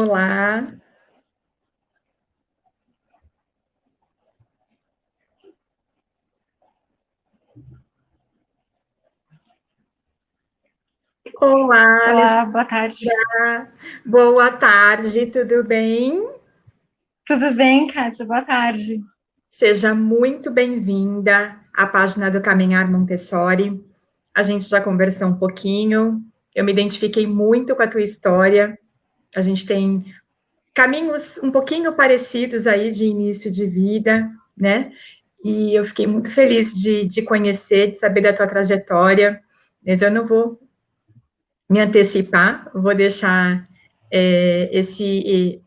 Olá, olá, Olá, boa tarde. Alessandra. Boa tarde, tudo bem? Tudo bem, Kátia? Boa tarde. Seja muito bem-vinda à página do Caminhar Montessori. A gente já conversou um pouquinho, eu me identifiquei muito com a tua história. A gente tem caminhos um pouquinho parecidos aí de início de vida, né? E eu fiquei muito feliz de conhecer, de saber da tua trajetória, mas eu não vou me antecipar, vou deixar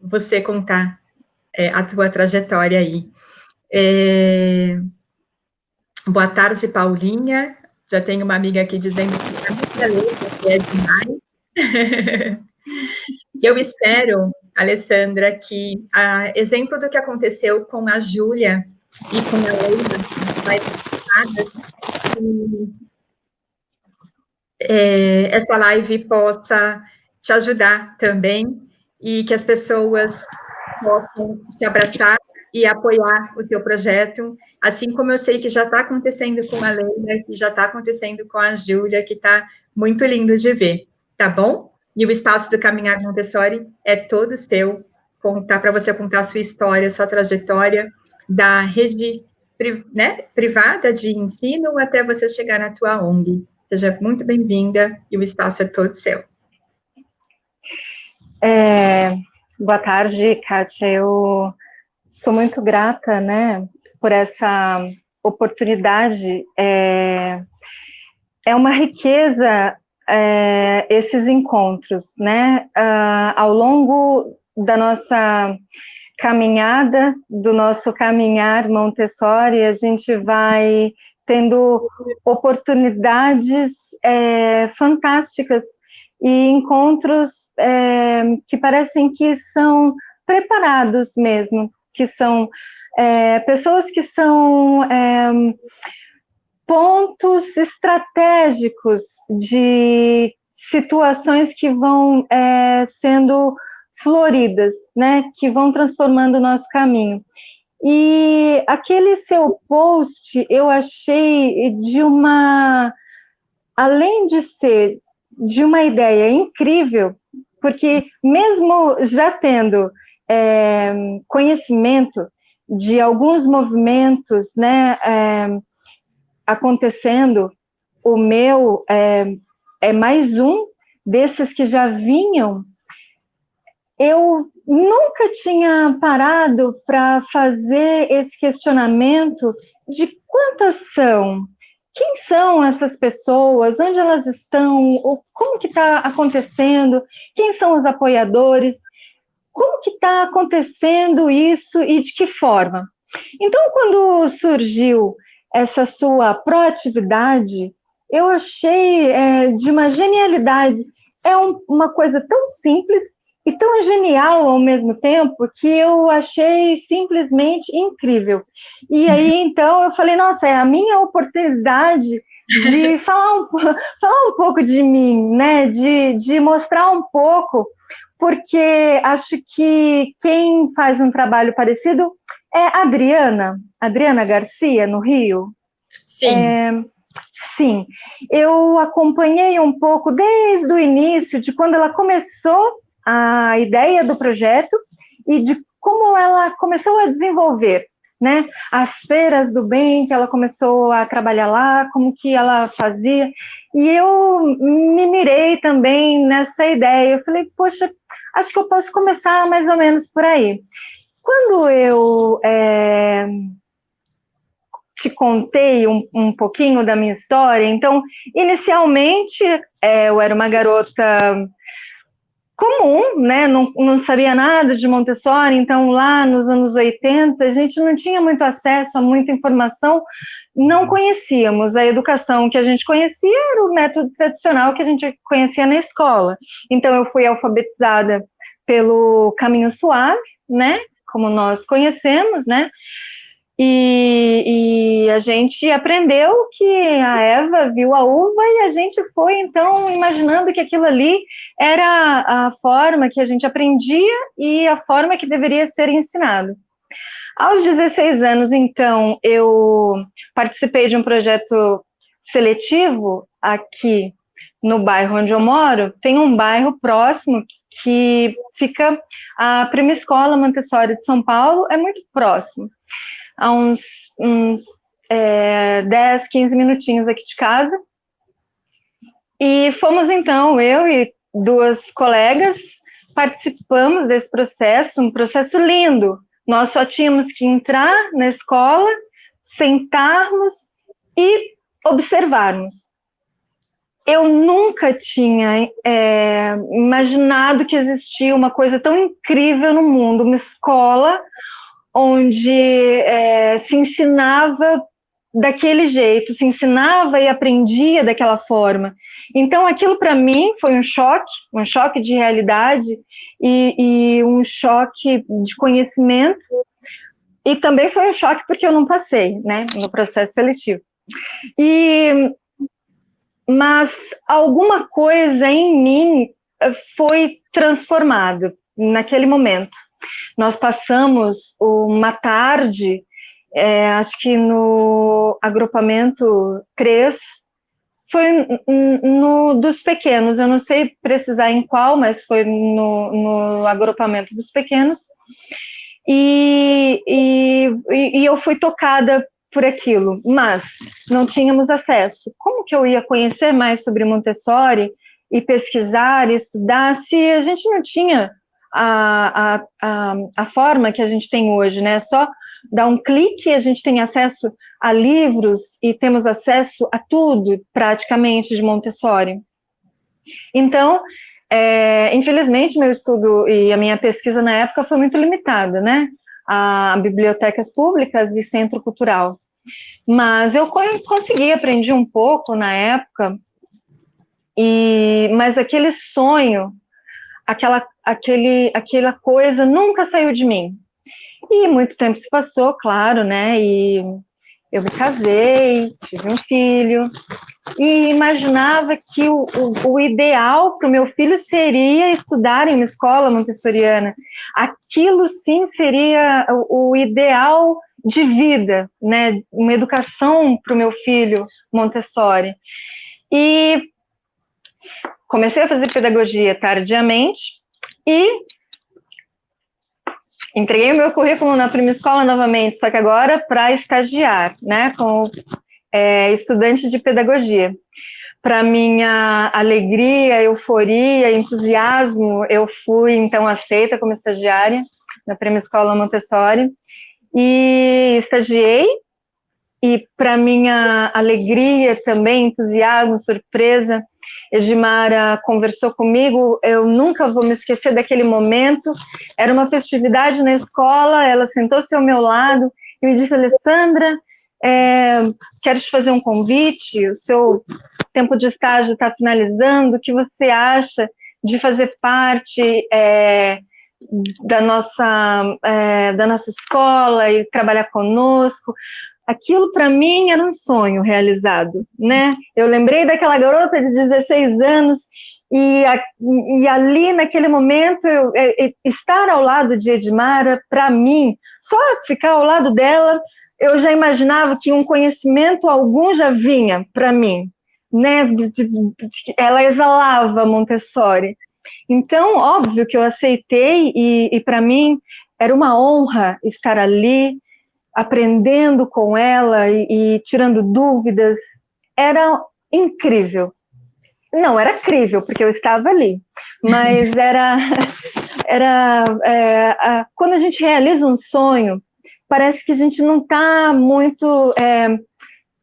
você contar a tua trajetória aí. É, boa tarde, Paulinha. Já tenho uma amiga aqui dizendo que é muita letra, que é demais. E eu espero, Alessandra, que exemplo do que aconteceu com a Júlia e com a Leila, nas lives passadas, essa live possa te ajudar também e que as pessoas possam te abraçar e apoiar o teu projeto, assim como eu sei que já está acontecendo com a Leila, que já está acontecendo com a Júlia, que está muito lindo de ver, tá bom? E o espaço do Caminhar Montessori é todo seu, contar para você contar a sua história, a sua trajetória da rede, né, privada de ensino até você chegar na tua ONG. Seja muito bem-vinda e o espaço é todo seu. Boa tarde, Kátia. Eu sou muito grata, né, por essa oportunidade. É uma riqueza esses encontros, né? Ao longo da nossa caminhada, do nosso caminhar Montessori, a gente vai tendo oportunidades fantásticas e encontros que parecem que são preparados mesmo, que são pessoas que são pontos estratégicos de situações que vão sendo floridas, né, que vão transformando o nosso caminho. E aquele seu post eu achei além de ser de uma ideia incrível, porque mesmo já tendo conhecimento de alguns movimentos, né, acontecendo, o meu é mais um desses que já vinham. Eu nunca tinha parado para fazer esse questionamento de quantas são, quem são essas pessoas, onde elas estão, como que está acontecendo, quem são os apoiadores, como que está acontecendo isso e de que forma. Então, quando surgiu essa sua proatividade, eu achei de uma genialidade. É uma coisa tão simples e tão genial ao mesmo tempo que eu achei simplesmente incrível. E aí, então, eu falei, nossa, é a minha oportunidade de falar um pouco de mim, né? De mostrar um pouco, porque acho que quem faz um trabalho parecido é Adriana Garcia, no Rio. Sim, Sim, eu acompanhei um pouco desde o início, de quando ela começou a ideia do projeto e de como ela começou a desenvolver, né? As feiras do bem que ela começou a trabalhar lá, como que ela fazia. E eu me mirei também nessa ideia. Eu falei, poxa, acho que eu posso começar mais ou menos por aí. Quando eu te contei um pouquinho da minha história, então, inicialmente, eu era uma garota comum, né? Não sabia nada de Montessori, então lá nos anos 80 a gente não tinha muito acesso a muita informação, não conhecíamos. A educação que a gente conhecia era o método tradicional que a gente conhecia na escola. Então eu fui alfabetizada pelo caminho suave, né? Como nós conhecemos, né? E a gente aprendeu que a Eva viu a uva e a gente foi, então, imaginando que aquilo ali era a forma que a gente aprendia e a forma que deveria ser ensinado. Aos 16 anos, então, eu participei de um projeto seletivo aqui no bairro onde eu moro. Tem um bairro próximo que fica a Prima Escola Montessori de São Paulo, é muito próximo, a uns 10, 15 minutinhos aqui de casa. E fomos, então, eu e duas colegas, participamos desse processo, um processo lindo. Nós só tínhamos que entrar na escola, sentarmos e observarmos. Eu nunca tinha imaginado que existia uma coisa tão incrível no mundo, uma escola onde se ensinava daquele jeito, se ensinava e aprendia daquela forma. Então, aquilo para mim foi um choque de realidade e um choque de conhecimento, e também foi um choque porque eu não passei, né, no processo seletivo. Mas alguma coisa em mim foi transformada naquele momento. Nós passamos uma tarde, acho que no agrupamento 3, foi no dos pequenos, eu não sei precisar em qual, mas foi no agrupamento dos pequenos, e eu fui tocada por aquilo, mas não tínhamos acesso. Como que eu ia conhecer mais sobre Montessori e pesquisar e estudar se a gente não tinha a forma que a gente tem hoje, né? Só dar um clique, a gente tem acesso a livros e temos acesso a tudo, praticamente, de Montessori. Então, infelizmente, meu estudo e a minha pesquisa na época foi muito limitada, né? A bibliotecas públicas e centro cultural. Mas eu consegui aprender um pouco na época, mas aquele sonho, aquela coisa nunca saiu de mim. E muito tempo se passou, claro, né? E eu me casei, tive um filho, e imaginava que o ideal para o meu filho seria estudar em uma escola montessoriana. Aquilo sim seria o ideal de vida, né? Uma educação para o meu filho Montessori. E comecei a fazer pedagogia tardiamente e entreguei o meu currículo na Prima Escola novamente, só que agora para estagiar, né? Com estudante de pedagogia. Para minha alegria, euforia, entusiasmo, eu fui, então, aceita como estagiária na Prima Escola Montessori e estagiei, e para minha alegria também, entusiasmo, surpresa, Edmara conversou comigo, eu nunca vou me esquecer daquele momento, era uma festividade na escola, ela sentou-se ao meu lado e me disse: Alessandra, quero te fazer um convite, o seu tempo de estágio está finalizando, o que você acha de fazer parte da nossa escola e trabalhar conosco? Aquilo para mim era um sonho realizado, né? Eu lembrei daquela garota de 16 anos e ali naquele momento estar ao lado de Edmara, para mim, só ficar ao lado dela, eu já imaginava que um conhecimento algum já vinha para mim, né? Ela exalava Montessori. Então, óbvio que eu aceitei e para mim era uma honra estar ali, aprendendo com ela e tirando dúvidas. Era incrível. Não, era incrível, porque eu estava ali, mas quando a gente realiza um sonho, parece que a gente não está muito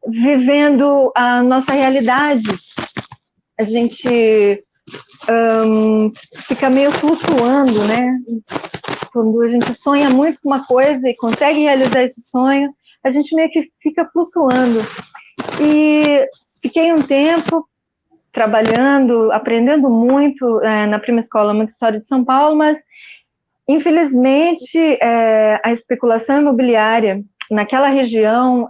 vivendo a nossa realidade. A gente fica meio flutuando, né? Quando a gente sonha muito com uma coisa e consegue realizar esse sonho, a gente meio que fica flutuando. E fiquei um tempo trabalhando, aprendendo muito na Prima Escola Montessori de São Paulo, mas infelizmente a especulação imobiliária naquela região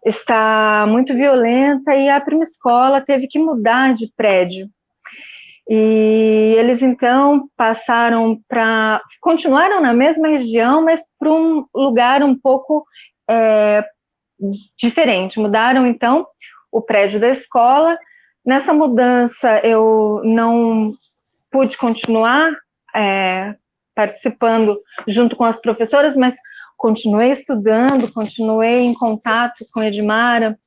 está muito violenta e a Prima Escola teve que mudar de prédio. E eles, então, continuaram na mesma região, mas para um lugar um pouco diferente. Mudaram, então, o prédio da escola. Nessa mudança, eu não pude continuar participando junto com as professoras, mas continuei estudando, continuei em contato com a Edmara,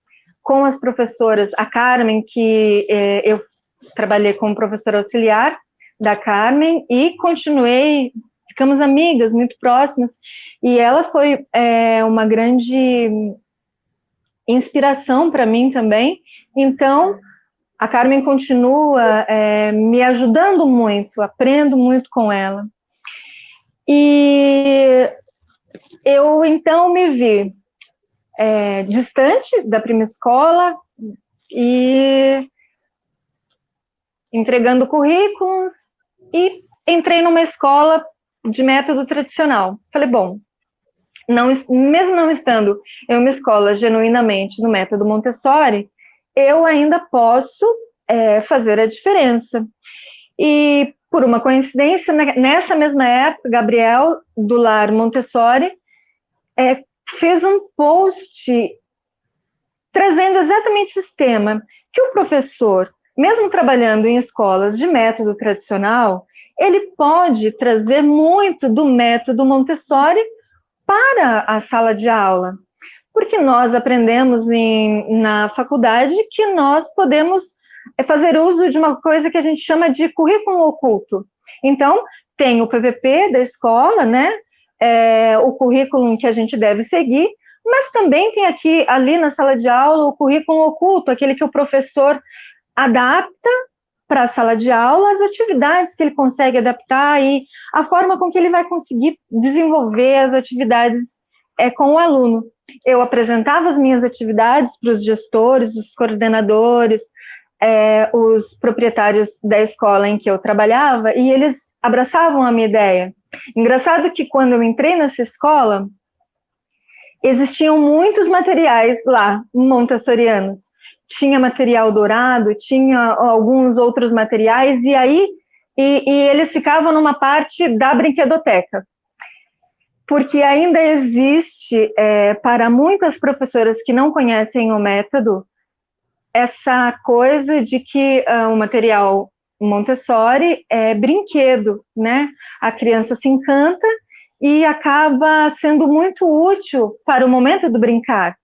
com as professoras, a Carmen, que eu trabalhei como professora auxiliar da Carmen, e ficamos amigas, muito próximas, e ela foi uma grande inspiração para mim também. Então, a Carmen continua me ajudando muito, aprendo muito com ela. E eu, então, me vi distante da Prima Escola e entregando currículos, e entrei numa escola de método tradicional. Falei, bom, mesmo não estando em uma escola genuinamente no método Montessori, eu ainda posso fazer a diferença. E, por uma coincidência, nessa mesma época, Gabriel, do Lar Montessori, fez um post trazendo exatamente esse tema, que o professor, mesmo trabalhando em escolas de método tradicional, ele pode trazer muito do método Montessori para a sala de aula, porque nós aprendemos na faculdade que nós podemos fazer uso de uma coisa que a gente chama de currículo oculto. Então, tem o PPP da escola, né? O currículo que a gente deve seguir, mas também tem ali na sala de aula, o currículo oculto, aquele que o professor adapta para a sala de aula, as atividades que ele consegue adaptar e a forma com que ele vai conseguir desenvolver as atividades com o aluno. Eu apresentava as minhas atividades para os gestores, os coordenadores, os proprietários da escola em que eu trabalhava, e eles abraçavam a minha ideia. Engraçado que quando eu entrei nessa escola, existiam muitos materiais lá, montessorianos. Tinha material dourado, tinha alguns outros materiais, e eles ficavam numa parte da brinquedoteca. Porque ainda existe, para muitas professoras que não conhecem o método, essa coisa de que o material Montessori é brinquedo, né? A criança se encanta e acaba sendo muito útil para o momento do brincar.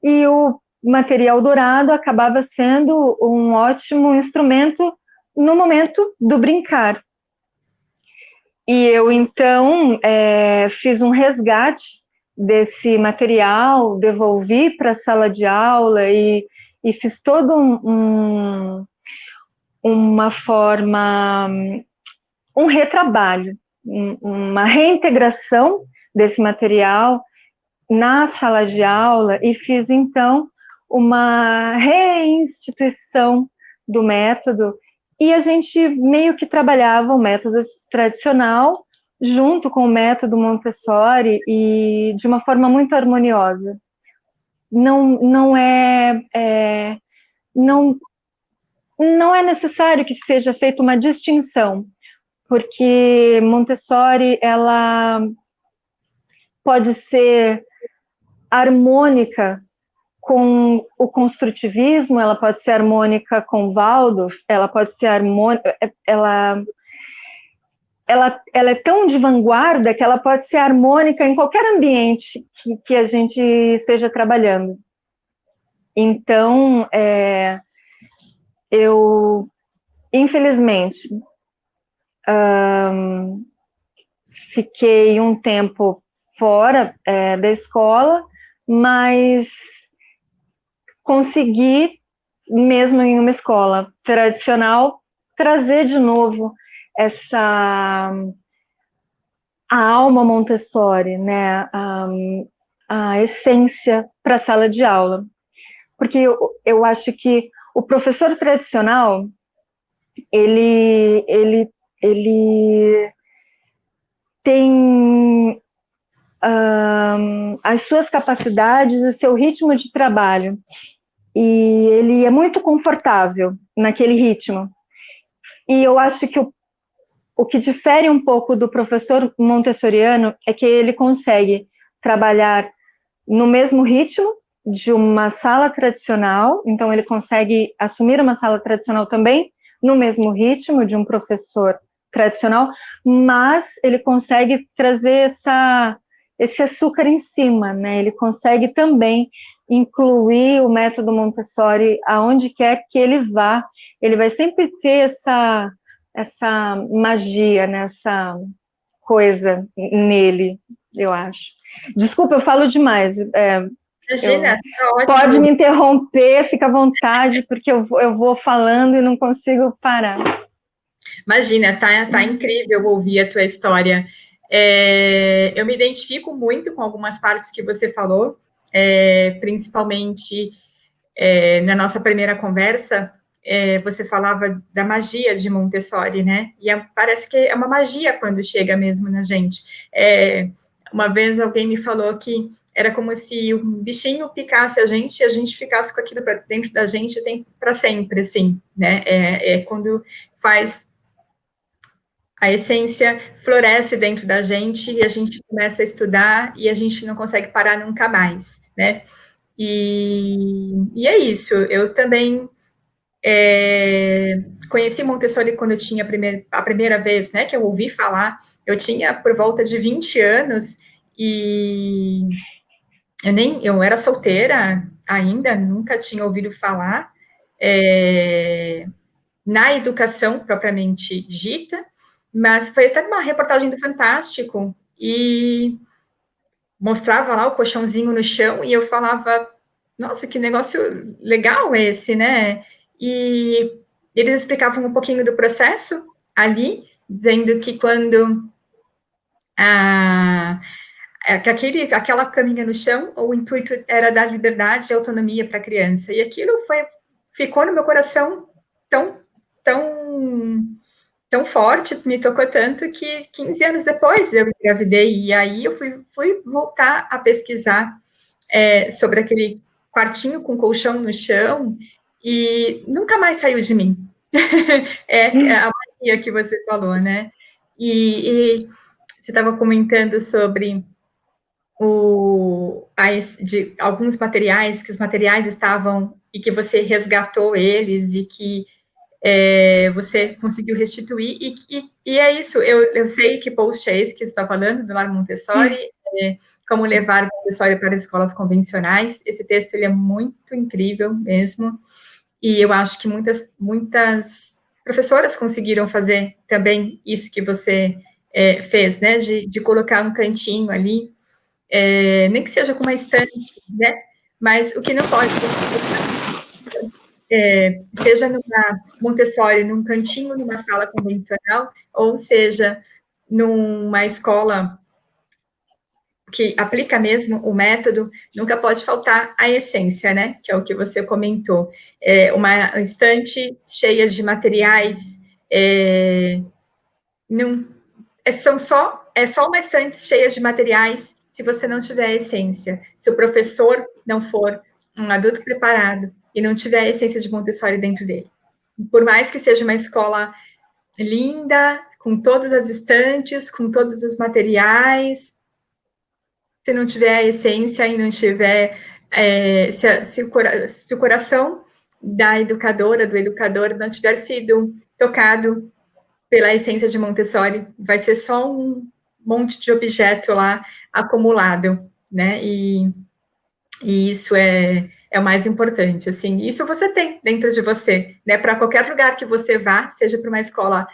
E o material dourado acabava sendo um ótimo instrumento no momento do brincar. E eu, então, fiz um resgate desse material, devolvi para a sala de aula e fiz todo um retrabalho, uma reintegração desse material na sala de aula e fiz, então, uma reinstituição do método, e a gente meio que trabalhava o método tradicional junto com o método Montessori e de uma forma muito harmoniosa. Não é necessário que seja feita uma distinção, porque Montessori, ela pode ser harmônica com o construtivismo, ela pode ser harmônica com Waldorf, ela pode ser harmônica, ela é tão de vanguarda que ela pode ser harmônica em qualquer ambiente que a gente esteja trabalhando. Então, eu, infelizmente, fiquei um tempo fora da escola, mas consegui, mesmo em uma escola tradicional, trazer de novo a alma Montessori, né, a essência para a sala de aula. Porque eu acho que o professor tradicional, ele tem as suas capacidades, o seu ritmo de trabalho. E ele é muito confortável naquele ritmo. E eu acho que o que difere um pouco do professor montessoriano é que ele consegue trabalhar no mesmo ritmo de uma sala tradicional, então ele consegue assumir uma sala tradicional também no mesmo ritmo de um professor tradicional, mas ele consegue trazer esse açúcar em cima, né? Ele consegue também incluir o método Montessori aonde quer que ele vá, ele vai sempre ter essa magia, né? Essa coisa nele, eu acho. Desculpa, eu falo demais. Imagina, tá Pode ótimo. me interromper, fica à vontade, porque eu vou falando e não consigo parar. Imagina, tá incrível ouvir a tua história. Eu me identifico muito com algumas partes que você falou, principalmente na nossa primeira conversa, você falava da magia de Montessori, né? E parece que é uma magia quando chega mesmo na gente. Uma vez alguém me falou que era como se um bichinho picasse a gente e a gente ficasse com aquilo para dentro da gente para sempre, assim, né? Quando faz a essência floresce dentro da gente e a gente começa a estudar e a gente não consegue parar nunca mais, né? E é isso. Eu também conheci Montessori quando eu tinha a primeira vez, né, que eu ouvi falar. Eu tinha por volta de 20 anos e eu era solteira ainda, nunca tinha ouvido falar na educação propriamente dita, mas foi até uma reportagem do Fantástico e mostrava lá o colchãozinho no chão e eu falava, nossa, que negócio legal esse, né? E eles explicavam um pouquinho do processo ali, dizendo que quando aquela caminha no chão, o intuito era dar liberdade e autonomia para a criança. E aquilo ficou no meu coração tão, tão, tão forte, me tocou tanto que 15 anos depois eu engravidei. E aí eu fui voltar a pesquisar sobre aquele quartinho com colchão no chão e nunca mais saiu de mim. É a magia que você falou, né? E você estava comentando sobre de alguns materiais, que os materiais estavam e que você resgatou eles e que você conseguiu restituir, e é isso, eu sei que post é esse que você está falando, do Lar Montessori, como levar Montessori para escolas convencionais, esse texto ele é muito incrível mesmo, e eu acho que muitas professoras conseguiram fazer também isso que você fez, né, de colocar um cantinho ali, nem que seja com uma estante, né, mas o que não pode seja numa Montessori, num cantinho, numa sala convencional, ou seja, numa escola que aplica mesmo o método, nunca pode faltar a essência, né? Que é o que você comentou. Uma estante cheia de materiais, não, é só uma estante cheia de materiais se você não tiver a essência. Se o professor não for um adulto preparado e não tiver a essência de Montessori dentro dele. Por mais que seja uma escola linda, com todas as estantes, com todos os materiais, se não tiver a essência e não tiver se o coração da educadora, do educador, não tiver sido tocado pela essência de Montessori, vai ser só um monte de objeto lá acumulado, né? E isso é o mais importante, assim. Isso você tem dentro de você, né? Para qualquer lugar que você vá, seja para uma escola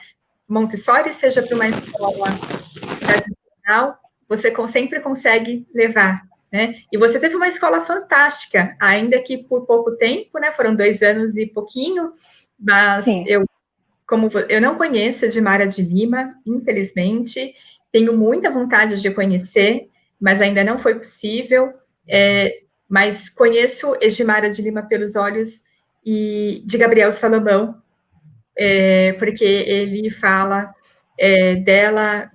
Montessori, seja para uma escola tradicional, você sempre consegue levar, né? E você teve uma escola fantástica, ainda que por pouco tempo, né? Foram 2 anos e pouquinho, mas Sim. eu não conheço Edmara de Lima, infelizmente, tenho muita vontade de conhecer, mas ainda não foi possível, mas conheço Edmara de Lima pelos olhos de Gabriel Salomão, porque ele fala dela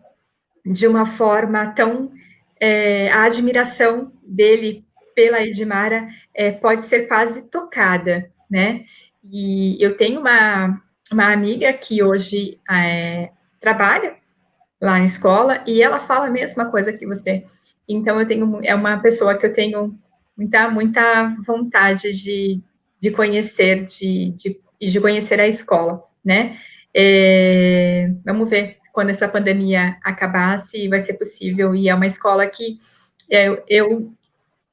de uma forma tão a admiração dele pela Edmara pode ser quase tocada, né? E eu tenho uma amiga que hoje trabalha lá na escola e ela fala a mesma coisa que você. Então, é uma pessoa que eu tenho muita vontade de conhecer, de conhecer a escola, né? Vamos ver quando essa pandemia acabar, se vai ser possível. E é uma escola que eu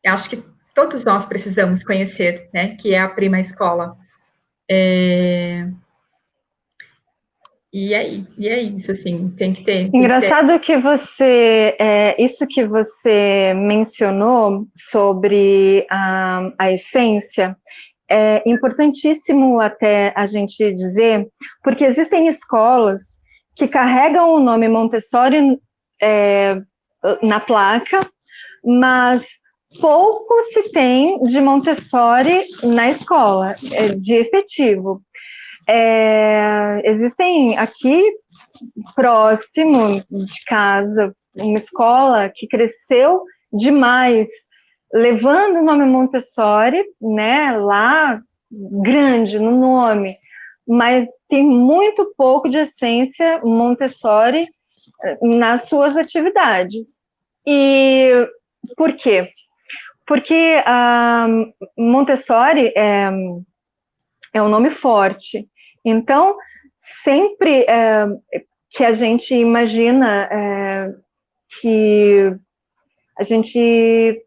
acho que todos nós precisamos conhecer, né? Que é a Prima Escola. E é isso, assim, tem que ter. Engraçado que isso que você mencionou sobre a essência, é importantíssimo até a gente dizer, porque existem escolas que carregam o nome Montessori na placa, mas pouco se tem de Montessori na escola, de efetivo. Existem aqui próximo de casa uma escola que cresceu demais, levando o nome Montessori, né, lá grande no nome, mas tem muito pouco de essência Montessori nas suas atividades. E por quê? Porque a Montessori é um nome forte. Então, sempre que a gente imagina que a gente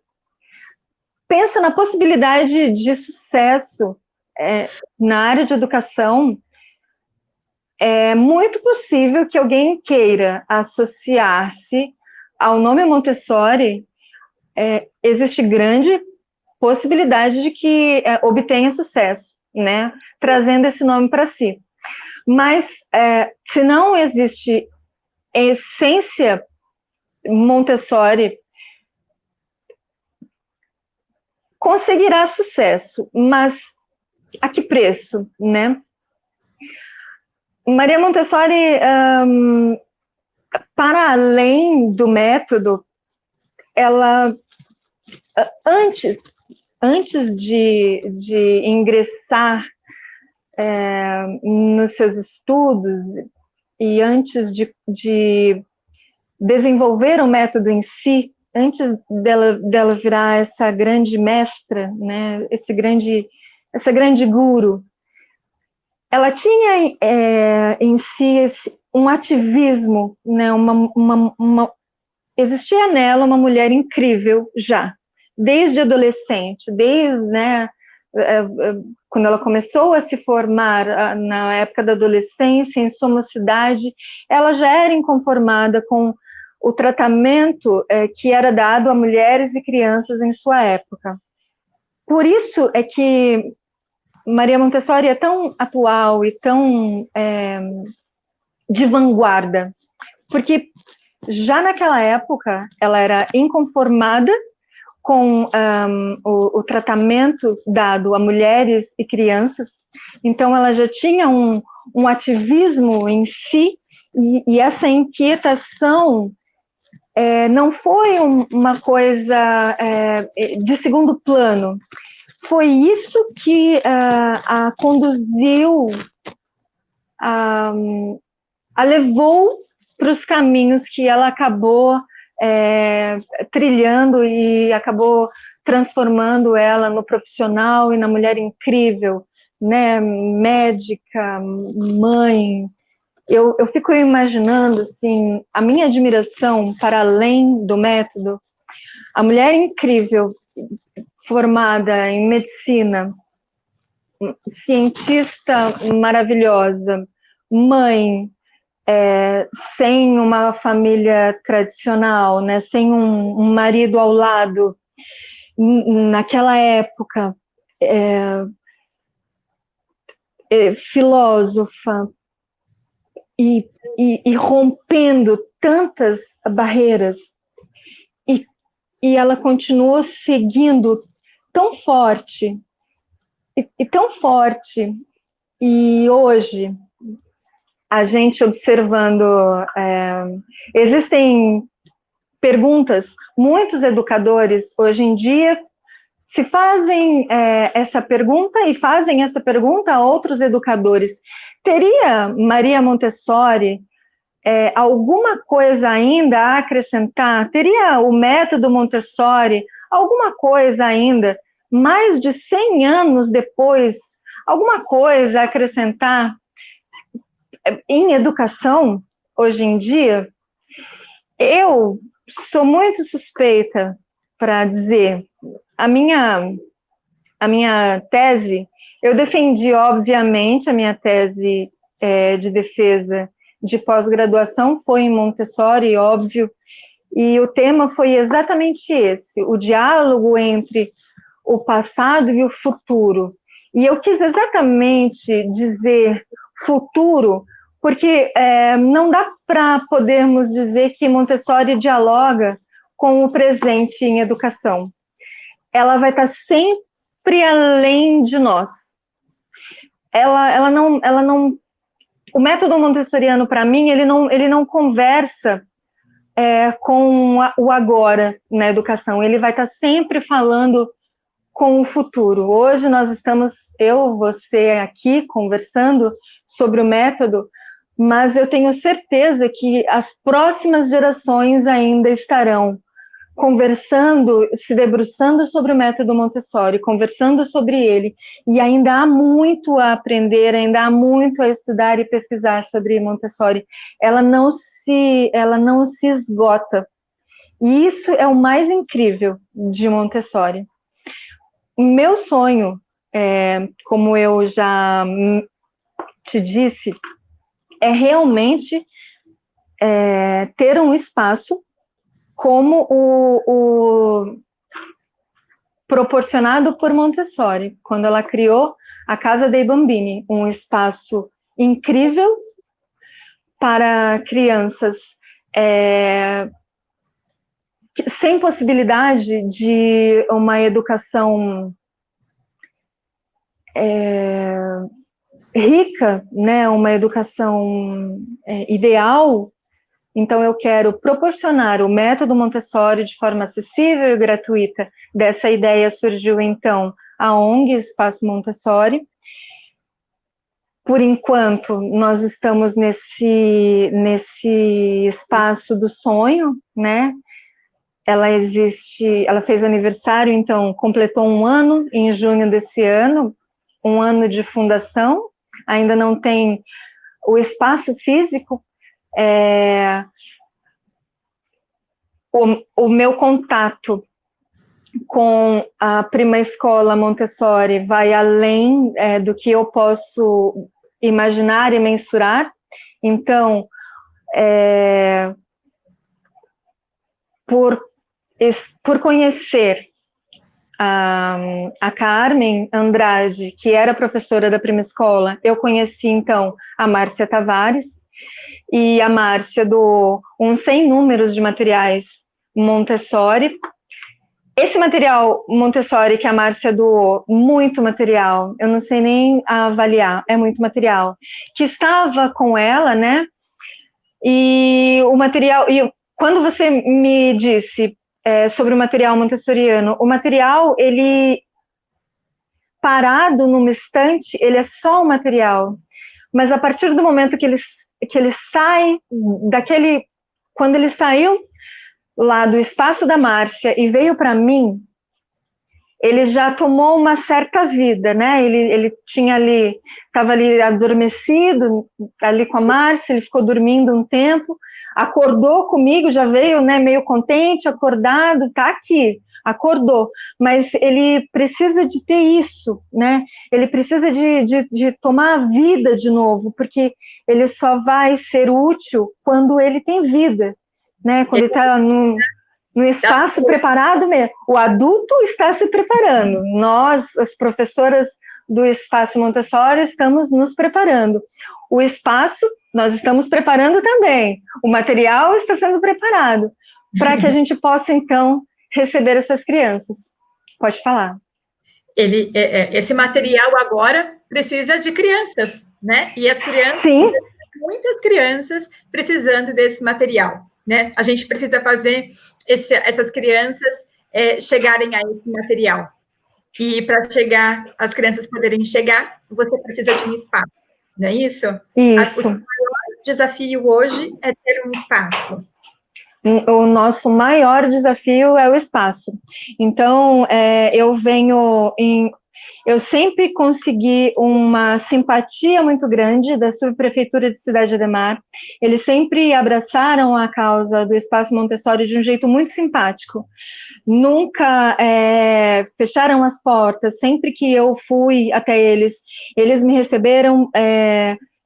pensa na possibilidade de sucesso na área de educação, é muito possível que alguém queira associar-se ao nome Montessori. Existe grande possibilidade de que obtenha sucesso, né, trazendo esse nome para si. Mas se não existe essência Montessori, conseguirá sucesso, mas a que preço, né? Maria Montessori, para além do método, ela antes de ingressar nos seus estudos e antes de desenvolver o método em si, antes dela virar essa grande mestra, né, essa grande guru, ela tinha em si um ativismo, né, existia nela uma mulher incrível já, desde adolescente, né, quando ela começou a se formar na época da adolescência, em sua mocidade, ela já era inconformada com o tratamento que era dado a mulheres e crianças em sua época. Por isso é que Maria Montessori é tão atual e tão de vanguarda, porque já naquela época ela era inconformada com o tratamento dado a mulheres e crianças, então ela já tinha um ativismo em si, e essa inquietação não foi uma coisa de segundo plano, foi isso que a conduziu, a levou para os caminhos que ela acabou trilhando e acabou transformando ela no profissional e na mulher incrível, né, médica, mãe. Eu fico imaginando, assim, a minha admiração para além do método, a mulher incrível, formada em medicina, cientista maravilhosa, mãe, sem uma família tradicional, né, sem um marido ao lado, naquela época, filósofa, e rompendo tantas barreiras, e ela continuou seguindo tão forte, e tão forte, e hoje, a gente observando, existem perguntas. Muitos educadores, hoje em dia, se fazem essa pergunta e fazem essa pergunta a outros educadores. Teria Maria Montessori alguma coisa ainda a acrescentar? Teria o método Montessori alguma coisa ainda, mais de 100 anos depois, alguma coisa a acrescentar em educação hoje em dia? Eu sou muito suspeita para dizer. A minha tese, eu defendi, obviamente, a minha tese de defesa de pós-graduação foi em Montessori, óbvio, e o tema foi exatamente esse, o diálogo entre o passado e o futuro. E eu quis exatamente dizer futuro, porque não dá para podermos dizer que Montessori dialoga com o presente em educação. Ela vai estar sempre além de nós. Ela não. O método montessoriano, para mim, ele não conversa com o agora na educação. Ele vai estar sempre falando com o futuro. Hoje nós estamos, você aqui, conversando sobre o método, mas eu tenho certeza que as próximas gerações ainda estarão conversando, se debruçando sobre o método Montessori, conversando sobre ele, e ainda há muito a aprender, ainda há muito a estudar e pesquisar sobre Montessori. Ela não se esgota. E isso é o mais incrível de Montessori. Meu sonho, como eu já te disse, é realmente ter um espaço como o proporcionado por Montessori, quando ela criou a Casa dei Bambini, um espaço incrível para crianças sem possibilidade de uma educação rica, né, uma educação ideal. Então, eu quero proporcionar o método Montessori de forma acessível e gratuita. Dessa ideia surgiu, então, a ONG Espaço Montessori. Por enquanto, nós estamos nesse espaço do sonho, né? Ela fez aniversário, então, completou 1 ano, em junho desse ano, 1 ano de fundação. Ainda não tem o espaço físico. O meu contato com a Prima Escola Montessori vai além do que eu posso imaginar e mensurar. Então, por conhecer a Carmen Andrade, que era professora da Prima Escola, eu conheci, então, a Márcia Tavares, e a Márcia doou sem números de materiais Montessori. Esse material Montessori que a Márcia doou, muito material, eu não sei nem avaliar, é muito material, que estava com ela, né? E o material, e quando você me disse sobre o material montessoriano, o material, ele parado numa estante, ele é só um material, mas a partir do momento que ele sai quando ele saiu lá do espaço da Márcia e veio para mim, ele já tomou uma certa vida, né? Ele tinha ali, estava ali adormecido, ali com a Márcia, ele ficou dormindo um tempo, acordou comigo, já veio, né, meio contente, acordado, tá aqui, acordou, mas ele precisa de ter isso, né? Ele precisa de tomar a vida de novo, porque ele só vai ser útil quando ele tem vida, né? Quando ele está no espaço preparado mesmo. O adulto está se preparando. Nós, as professoras do Espaço Montessori, estamos nos preparando. O espaço, nós estamos preparando também. O material está sendo preparado para que a gente possa, então, receber essas crianças. Pode falar. Esse material agora precisa de crianças, né? E as crianças, sim, muitas crianças precisando desse material, né? A gente precisa fazer essas crianças chegarem a esse material. E para chegar, as crianças poderem chegar, você precisa de um espaço, não é isso? Isso. O maior desafio hoje é ter um espaço. O nosso maior desafio é o espaço. Então, eu sempre consegui uma simpatia muito grande da subprefeitura de Cidade Ademar. Eles sempre abraçaram a causa do Espaço Montessori de um jeito muito simpático. Nunca fecharam as portas. Sempre que eu fui até eles, eles me receberam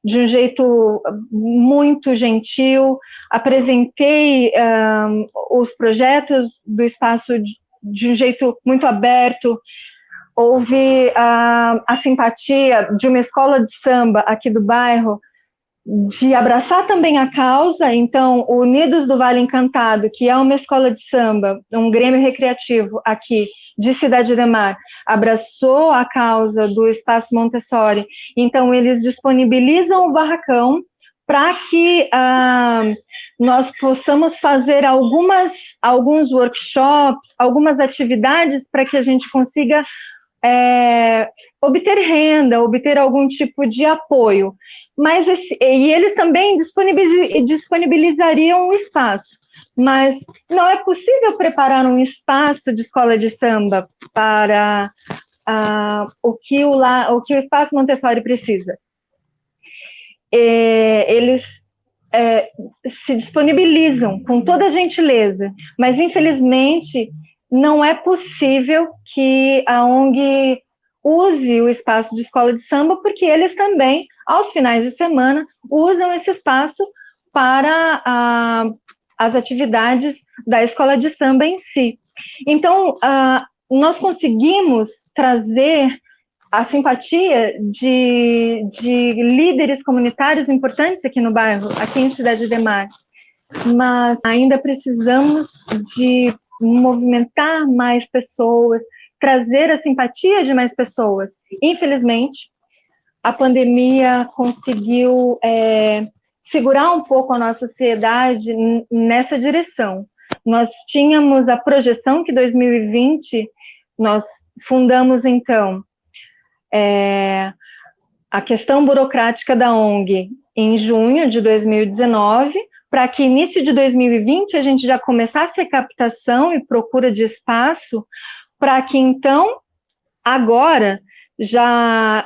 de um jeito muito gentil. Apresentei os projetos do espaço de um jeito muito aberto. Houve a simpatia de uma escola de samba aqui do bairro, de abraçar também a causa. Então, o Unidos do Vale Encantado, que é uma escola de samba, um grêmio recreativo aqui de Cidade Ademar, abraçou a causa do Espaço Montessori. Então, eles disponibilizam o barracão para que nós possamos fazer alguns workshops, algumas atividades para que a gente consiga obter renda, obter algum tipo de apoio. Mas e eles também disponibilizariam um espaço, mas não é possível preparar um espaço de escola de samba para o que o Espaço Montessori precisa. Eles se disponibilizam com toda a gentileza, mas infelizmente não é possível que a ONG use o espaço de escola de samba, porque eles também, aos finais de semana, usam esse espaço para as atividades da escola de samba em si. Então, nós conseguimos trazer a simpatia de líderes comunitários importantes aqui no bairro, aqui em Cidade Ademar, mas ainda precisamos de movimentar mais pessoas, trazer a simpatia de mais pessoas. Infelizmente, a pandemia conseguiu segurar um pouco a nossa sociedade nessa direção. Nós tínhamos a projeção que 2020, nós fundamos, então, a questão burocrática da ONG em junho de 2019, para que início de 2020 a gente já começasse a captação e procura de espaço, para que então, agora, já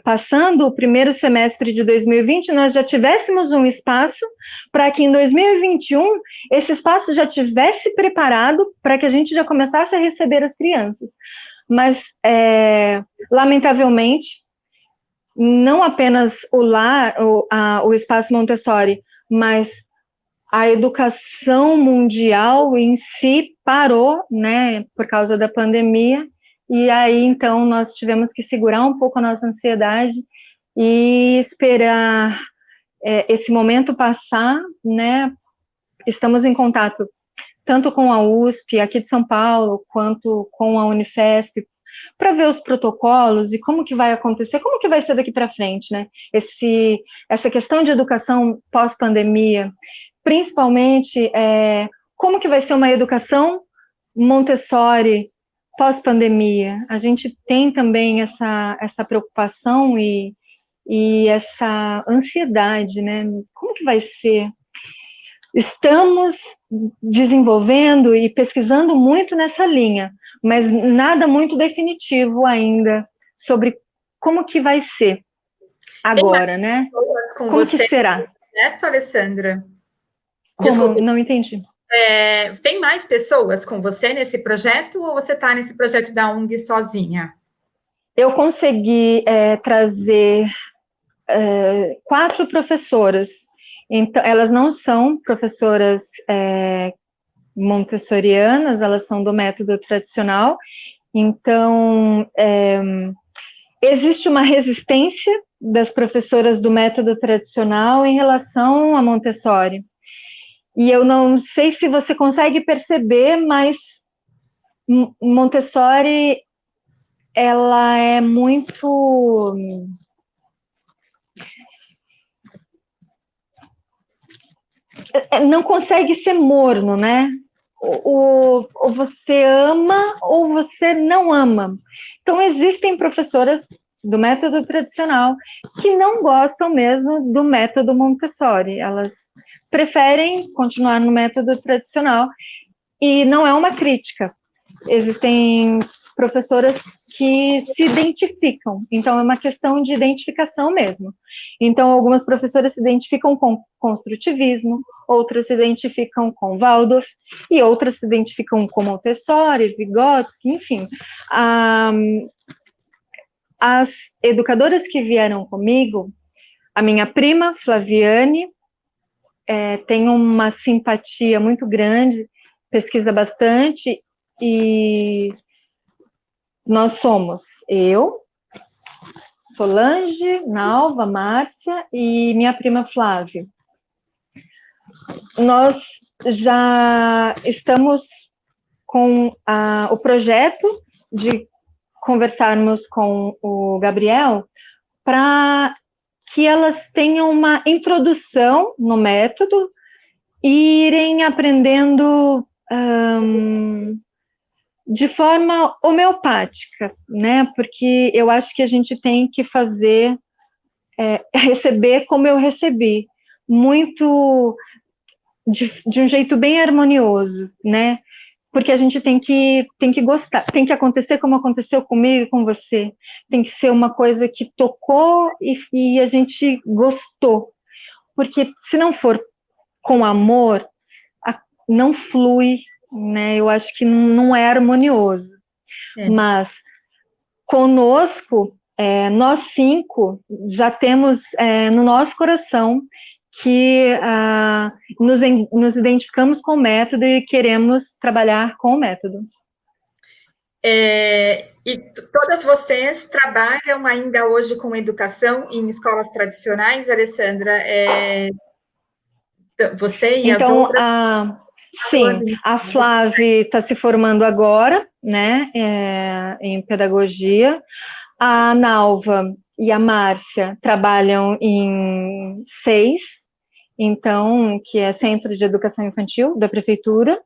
passando o primeiro semestre de 2020, nós já tivéssemos um espaço para que em 2021 esse espaço já tivesse preparado para que a gente já começasse a receber as crianças. Mas, lamentavelmente, não apenas o Espaço Montessori, mas a educação mundial em si parou, né, por causa da pandemia, e aí, então, nós tivemos que segurar um pouco a nossa ansiedade e esperar esse momento passar, né. Estamos em contato tanto com a USP, aqui de São Paulo, quanto com a Unifesp, para ver os protocolos e como que vai acontecer, como que vai ser daqui para frente, né? Essa questão de educação pós-pandemia, principalmente, como que vai ser uma educação Montessori pós-pandemia? A gente tem também essa preocupação e essa ansiedade, né? Como que vai ser? Estamos desenvolvendo e pesquisando muito nessa linha, mas nada muito definitivo ainda sobre como que vai ser agora, né? Como que será? Certo, Alessandra? Como? Desculpa. Não entendi. Tem mais pessoas com você nesse projeto ou você está nesse projeto da ONG sozinha? Eu consegui trazer 4 professoras. Então, elas não são professoras montessorianas, elas são do método tradicional. Então, existe uma resistência das professoras do método tradicional em relação a Montessori. E eu não sei se você consegue perceber, mas Montessori, ela é muito... não consegue ser morno, né? ou você ama ou você não ama. Então, existem professoras do método tradicional que não gostam mesmo do método Montessori. Elas preferem continuar no método tradicional e não é uma crítica. Existem professoras que se identificam, então é uma questão de identificação mesmo. Então, algumas professoras se identificam com construtivismo, outras se identificam com Waldorf, e outras se identificam com Montessori, Vygotsky, enfim. As educadoras que vieram comigo, a minha prima, Flaviane, tem uma simpatia muito grande, pesquisa bastante, e nós somos eu, Solange, Nalva, Márcia e minha prima Flávia. Nós já estamos com o projeto de conversarmos com o Gabriel para que elas tenham uma introdução no método e irem aprendendo de forma homeopática, né? Porque eu acho que a gente tem que fazer, receber como eu recebi, muito de um jeito bem harmonioso, né? Porque a gente tem que gostar, tem que acontecer como aconteceu comigo e com você, tem que ser uma coisa que tocou e a gente gostou, porque se não for com amor, não flui, né? Eu acho que não é harmonioso. Mas conosco, nós 5 já temos no nosso coração que nos identificamos com o método e queremos trabalhar com o método. E todas vocês trabalham ainda hoje com educação em escolas tradicionais, Alessandra? Você e então, as outras? Sim, a Flávia está se formando agora, né, em pedagogia. A Nalva e a Márcia trabalham em SEIS, então, que é Centro de Educação Infantil da Prefeitura.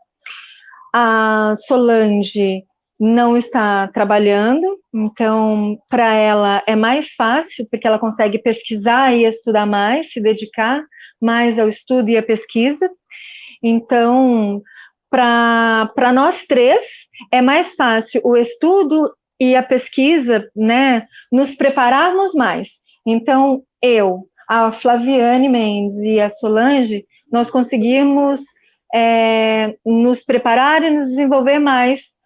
A Solange não está trabalhando, então, para ela é mais fácil, porque ela consegue pesquisar e estudar mais, se dedicar mais ao estudo e à pesquisa. Então, para nós 3, é mais fácil o estudo e a pesquisa, né, nos prepararmos mais. Então, eu, a Flaviane Mendes e a Solange, nós conseguimos nos preparar e nos desenvolver mais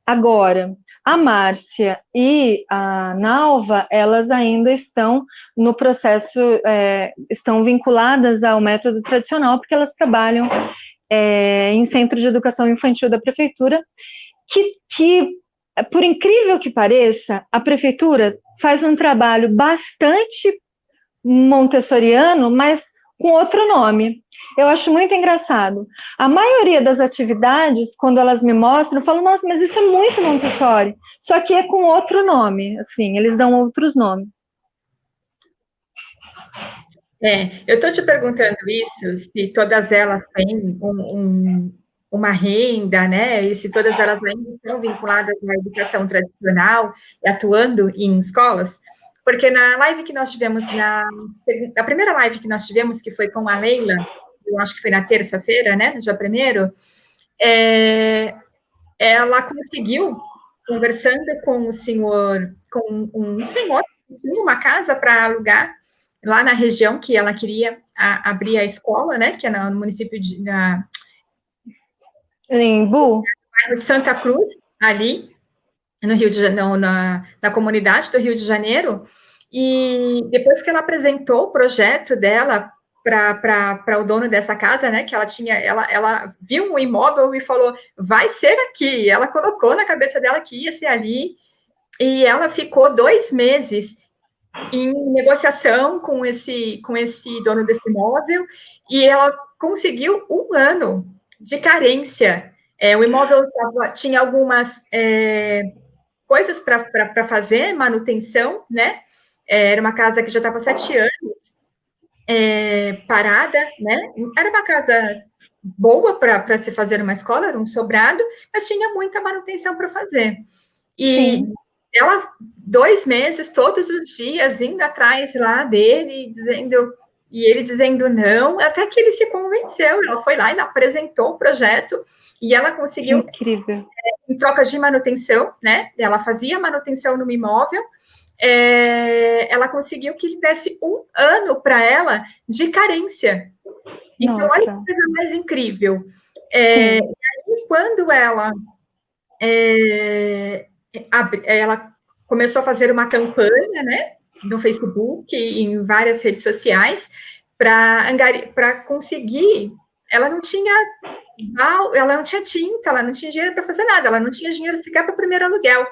agora. A Márcia e a Nalva, elas ainda estão no processo, estão vinculadas ao método tradicional, porque elas trabalham em centro de educação infantil da prefeitura, que, por incrível que pareça, a prefeitura faz um trabalho bastante montessoriano, mas com outro nome. Eu acho muito engraçado. A maioria das atividades, quando elas me mostram, eu falo, nossa, mas isso é muito Montessori. Só que é com outro nome, assim, eles dão outros nomes. Eu estou te perguntando isso, se todas elas têm uma renda, né? E se todas elas ainda estão vinculadas à educação tradicional e atuando em escolas, porque na live que nós tivemos, na primeira live que nós tivemos, que foi com a Leila, eu acho que foi na terça-feira, né? No dia 1º, ela conseguiu, conversando com o senhor, com um senhor que tinha uma casa para alugar, lá na região que ela queria abrir a escola, né? Que é no município de Embu? De Santa Cruz, ali no Rio de Janeiro, na comunidade do Rio de Janeiro. E depois que ela apresentou o projeto dela para o dono dessa casa, né? Que ela viu um imóvel e falou, vai ser aqui. Ela colocou na cabeça dela que ia ser ali. E ela ficou 2 meses em negociação com esse dono desse imóvel, e ela conseguiu 1 ano de carência. O imóvel tinha algumas coisas para fazer, manutenção, né? Era uma casa que já estava 7 anos parada, né? Era uma casa boa para se fazer uma escola, era um sobrado, mas tinha muita manutenção para fazer. E Sim. ela, 2 meses, todos os dias, indo atrás lá dele, dizendo, e ele dizendo não, até que ele se convenceu. Ela foi lá e apresentou o projeto, e ela Que conseguiu, incrível. em troca de manutenção, né? Ela fazia manutenção no imóvel, ela conseguiu que ele desse 1 ano para ela de carência. Então, olha Nossa. que coisa mais incrível. Sim. E aí, quando ela começou a fazer uma campanha, né, no Facebook e em várias redes sociais para conseguir. Ela não tinha tinta, ela não tinha dinheiro para fazer nada, ela não tinha dinheiro sequer para o primeiro aluguel.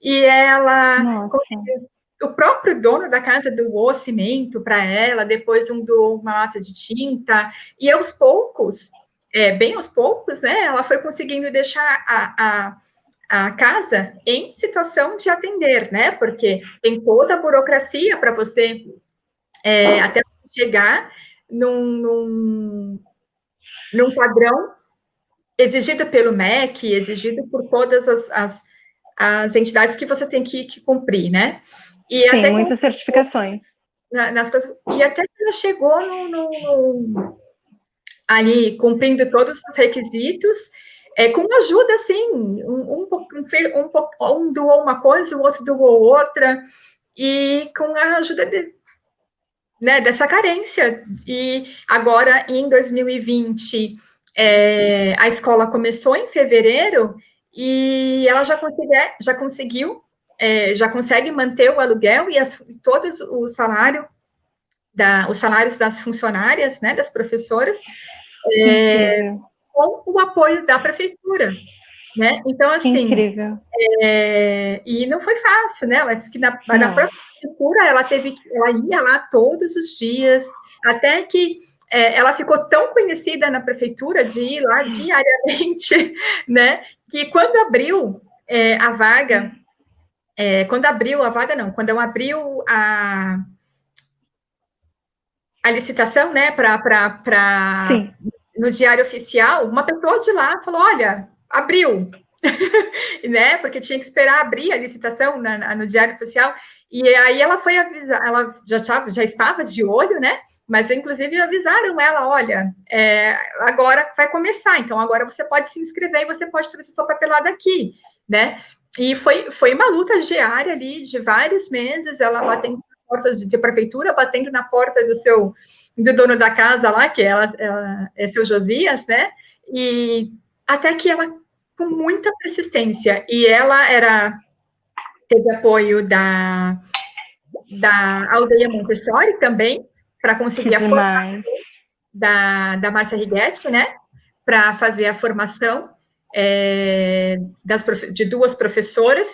E ela Nossa. conseguiu. O próprio dono da casa doou cimento para ela, depois doou uma lata de tinta, e aos poucos, bem aos poucos, né, ela foi conseguindo deixar a casa em situação de atender, né, porque tem toda a burocracia para você até chegar num padrão exigido pelo MEC, exigido por todas as entidades que você tem que cumprir, né? E Sim, até muitas certificações. e até que ela chegou ali cumprindo todos os requisitos, com ajuda, assim, um doou uma coisa, o outro doou outra, e com a ajuda né, dessa carência. E agora, em 2020, a escola começou em fevereiro e ela já consegue manter o aluguel e todos o salário os salários das funcionárias, né, das professoras, com o apoio da prefeitura, né? Então, Que assim, incrível. e não foi fácil, né? Ela disse que na Não. própria prefeitura ela ia lá todos os dias, até que ela ficou tão conhecida na prefeitura de ir lá diariamente, né? Que quando abriu a vaga, quando eu abriu a licitação, né, Sim. no Diário Oficial, uma pessoa de lá falou: olha, abriu, né? Porque tinha que esperar abrir a licitação no Diário Oficial. E aí ela foi avisar, ela já estava de olho, né? Mas inclusive avisaram ela: olha, agora vai começar, então agora você pode se inscrever e você pode trazer sua papelada aqui, né? E foi uma luta diária ali de vários meses, ela batendo na porta de prefeitura, batendo na porta do dono da casa lá, que ela é seu Josias, né? E até que ela, com muita persistência, e ela teve apoio da Aldeia Montessori também, para Que conseguir a formação demais. da Márcia Righetti, né, para fazer a formação de 2 professoras.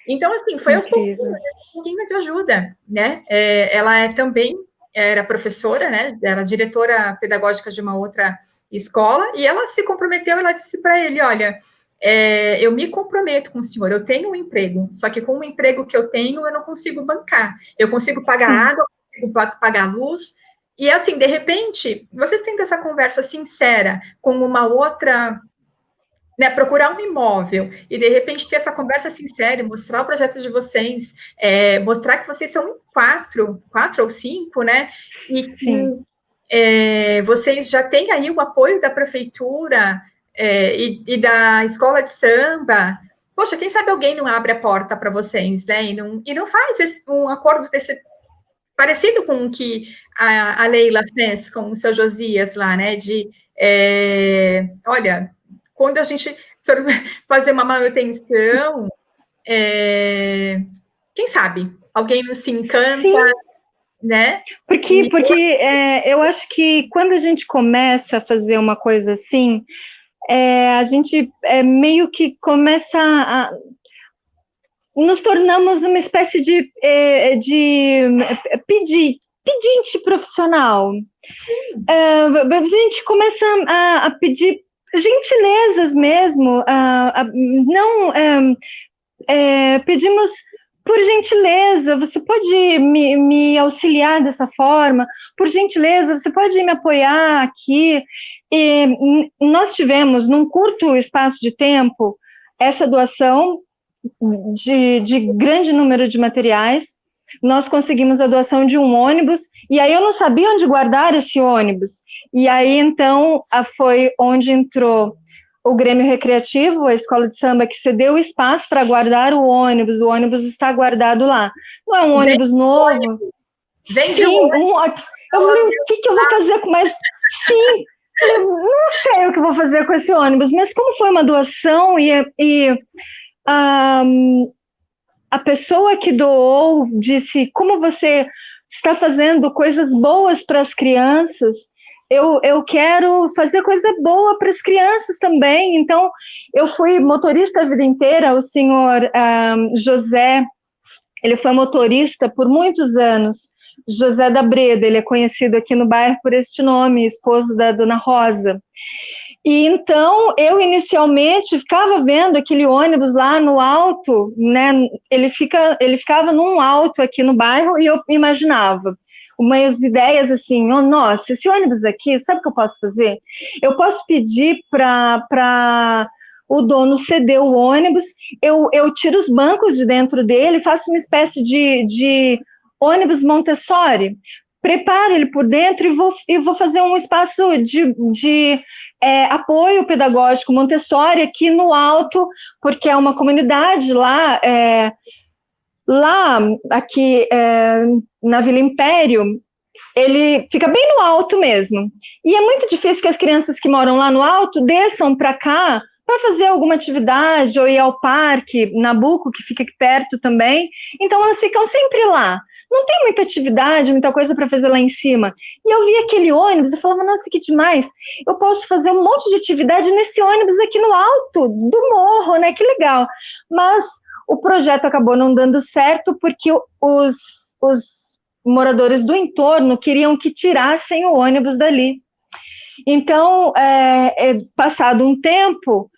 Então, assim, foi aos pouquinhos, Incrível. um pouquinho de ajuda, né? Ela também era professora, né? Era diretora pedagógica de uma outra escola, e ela se comprometeu, ela disse para ele: olha, eu me comprometo com o senhor, eu tenho um emprego, só que com o emprego que eu tenho, eu não consigo bancar. Eu consigo pagar água, eu consigo pagar luz, e assim, de repente, vocês têm essa conversa sincera com uma outra, né, procurar um imóvel e de repente ter essa conversa sincera, mostrar o projeto de vocês, mostrar que vocês são 4 ou 5, né? E Sim. que vocês já têm aí o apoio da prefeitura e da escola de samba. Poxa, quem sabe alguém não abre a porta para vocês, né? E não faz um acordo parecido com o que a Leila fez com o seu Josias lá, né? Olha, quando a gente fazer uma manutenção, quem sabe alguém não se encanta, Sim. né? Porque eu acho que quando a gente começa a fazer uma coisa assim, a gente meio que começa a nos tornamos uma espécie de pedinte profissional. A gente começa a pedir gentilezas mesmo, não pedimos por gentileza, você pode me auxiliar dessa forma? Por gentileza, você pode me apoiar aqui? E nós tivemos, num curto espaço de tempo, essa doação de grande número de materiais. Nós conseguimos a doação de um ônibus, e aí eu não sabia onde guardar esse ônibus. E aí, então, foi onde entrou o Grêmio Recreativo, a escola de samba, que cedeu o espaço para guardar o ônibus está guardado lá. Não é um ônibus novo. Vende Sim, eu falei, o que eu vou fazer com mais? Sim, eu não sei o que eu vou fazer com esse ônibus, mas como foi uma doação a pessoa que doou disse, como você está fazendo coisas boas para as crianças, eu quero fazer coisa boa para as crianças também. Então, eu fui motorista a vida inteira, o senhor José, ele foi motorista por muitos anos, José da Breda, ele é conhecido aqui no bairro por este nome, esposo da dona Rosa. E então, eu inicialmente ficava vendo aquele ônibus lá no alto, né? Ele ficava num alto aqui no bairro, e eu imaginava umas ideias assim, oh, nossa, esse ônibus aqui, sabe o que eu posso fazer? Eu posso pedir para o dono ceder o ônibus, eu tiro os bancos de dentro dele, faço uma espécie de ônibus Montessori, preparo ele por dentro e vou fazer um espaço de apoio pedagógico Montessori aqui no alto, porque é uma comunidade lá, aqui na Vila Império, ele fica bem no alto mesmo. E é muito difícil que as crianças que moram lá no alto desçam para cá para fazer alguma atividade ou ir ao parque Nabuco, que fica aqui perto também. Então, elas ficam sempre lá. Não tem muita atividade, muita coisa para fazer lá em cima. E eu vi aquele ônibus e falava, nossa, que demais. Eu posso fazer um monte de atividade nesse ônibus aqui no alto do morro, né? Que legal. Mas o projeto acabou não dando certo porque os moradores do entorno queriam que tirassem o ônibus dali. Então, passado um tempo,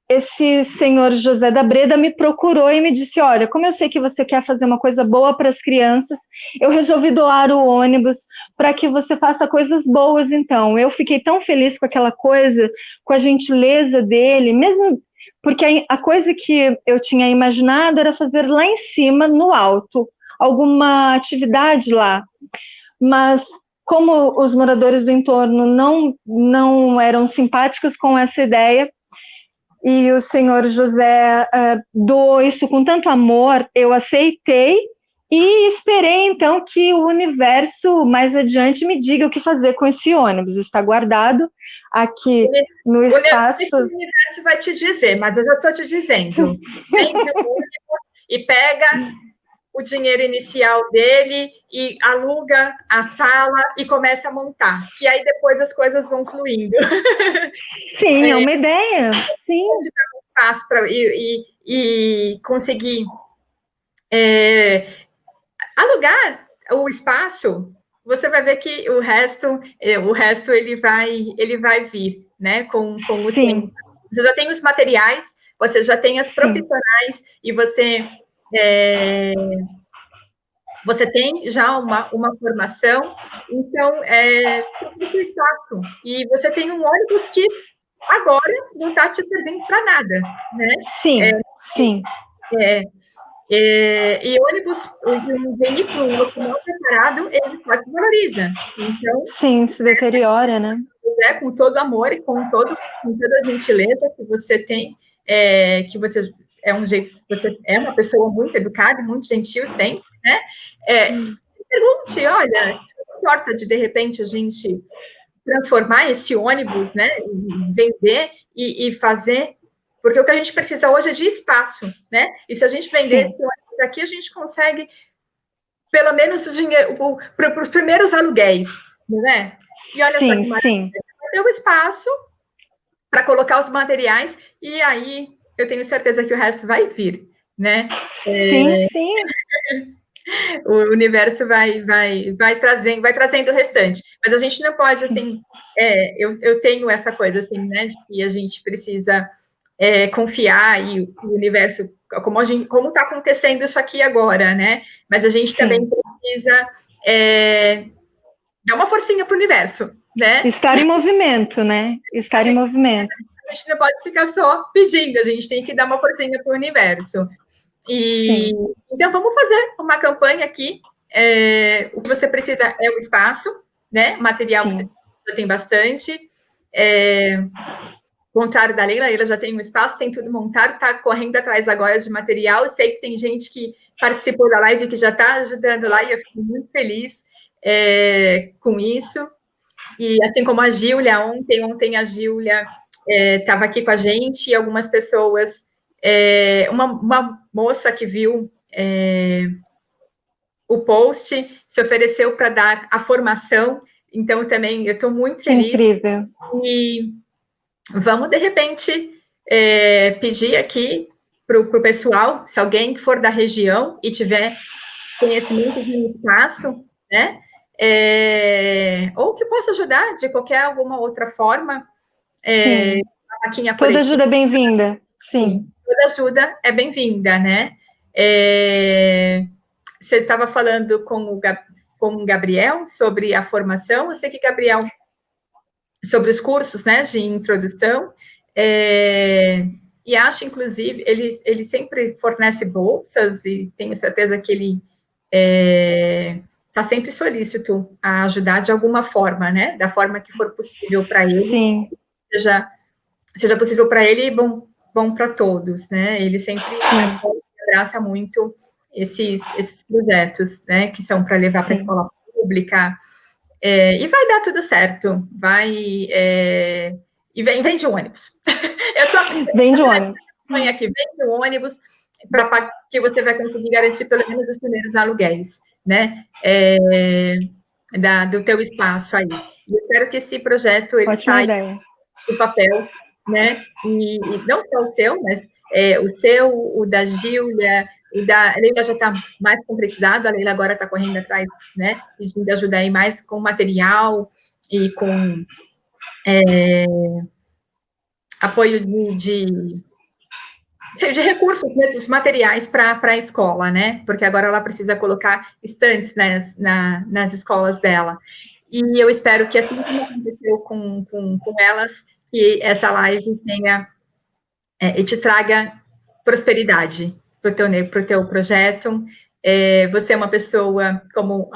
esse senhor José da Breda me procurou e me disse, olha, como eu sei que você quer fazer uma coisa boa para as crianças, eu resolvi doar o ônibus para que você faça coisas boas, então. Eu fiquei tão feliz com aquela coisa, com a gentileza dele, mesmo porque a coisa que eu tinha imaginado era fazer lá em cima, no alto, alguma atividade lá. Mas como os moradores do entorno não eram simpáticos com essa ideia, e o senhor José doou isso com tanto amor, eu aceitei e esperei, então, que o universo mais adiante me diga o que fazer com esse ônibus. Está guardado aqui no espaço. O universo vai te dizer, mas eu já estou te dizendo. Vende o ônibus e pega o dinheiro inicial dele e aluga a sala e começa a montar, que aí depois as coisas vão fluindo. Sim, é uma ideia. Sim. Espaço para e conseguir alugar o espaço, você vai ver que o resto ele vai vir, né? Com o tempo. Você já tem os materiais, você já tem as profissionais e você tem já uma formação, então sobre o espaço. E você tem um ônibus que agora não está te servindo para nada, né? Sim. E ônibus, um veículo, um locomotor preparado, ele só se valoriza. Então, sim, se deteriora, né? Com todo amor e com toda a gentileza que você tem, que você você é uma pessoa muito educada, muito gentil sempre, né? Pergunte, olha, não importa de repente a gente transformar esse ônibus, né? Vender e fazer, porque o que a gente precisa hoje é de espaço, né? E se a gente vender esse ônibus aqui, a gente consegue pelo menos o dinheiro para os primeiros aluguéis, né? E olha só que maravilha, ter o espaço para colocar os materiais e aí eu tenho certeza que o resto vai vir, né? Sim. O universo vai trazendo o restante, mas a gente não pode assim. Eu tenho essa coisa assim, né? De que a gente precisa confiar e o universo, como está acontecendo isso aqui agora, né? Mas a gente também precisa dar uma forcinha para o universo, né? Estar em movimento, né? Estar em movimento. A gente não pode ficar só pedindo, a gente tem que dar uma forcinha para o universo. E então vamos fazer uma campanha aqui. O que você precisa é o espaço, né? Material você já tem bastante. Contrário da Leila, a Leila já tem um espaço, tem tudo montado, está correndo atrás agora de material. Eu sei que tem gente que participou da live que já está ajudando lá, e eu fico muito feliz com isso. E assim como a Gíulia, ontem a Gíulia estava aqui com a gente, e algumas pessoas, uma moça que viu o post se ofereceu para dar a formação, então também eu estou muito feliz. Incrível. E vamos, de repente, pedir aqui para o pessoal, se alguém for da região e tiver conhecimento de um espaço, né? Ou que possa ajudar de alguma outra forma. Toda ajuda é bem-vinda. Sim. Toda ajuda é bem-vinda, né? Você estava falando com o Gabriel sobre a formação. Eu sei que Gabriel, sobre os cursos, né, de introdução, e acho, inclusive, ele sempre fornece bolsas, e tenho certeza que ele está sempre solícito a ajudar de alguma forma, né? Da forma que for possível para ele. Sim. Seja possível para ele e bom para todos, né? Ele sempre abraça muito esses projetos, né? Que são para levar para a escola pública. E vai dar tudo certo. E vem de ônibus. Vem de ônibus. Vem de ônibus, para que você vai conseguir garantir pelo menos os primeiros aluguéis, né? Do teu espaço aí. E eu espero que esse projeto ele saia do papel, né? E não só o seu, mas o seu, o da Gíulia, a Leila já está mais concretizado, a Leila agora está correndo atrás, né? Pedindo ajuda aí mais com material e com apoio de recursos, desses materiais para a escola, né? Porque agora ela precisa colocar estantes nas escolas dela. E eu espero que, assim como aconteceu com elas, que essa live tenha e te traga prosperidade para o teu projeto. Você é uma pessoa, como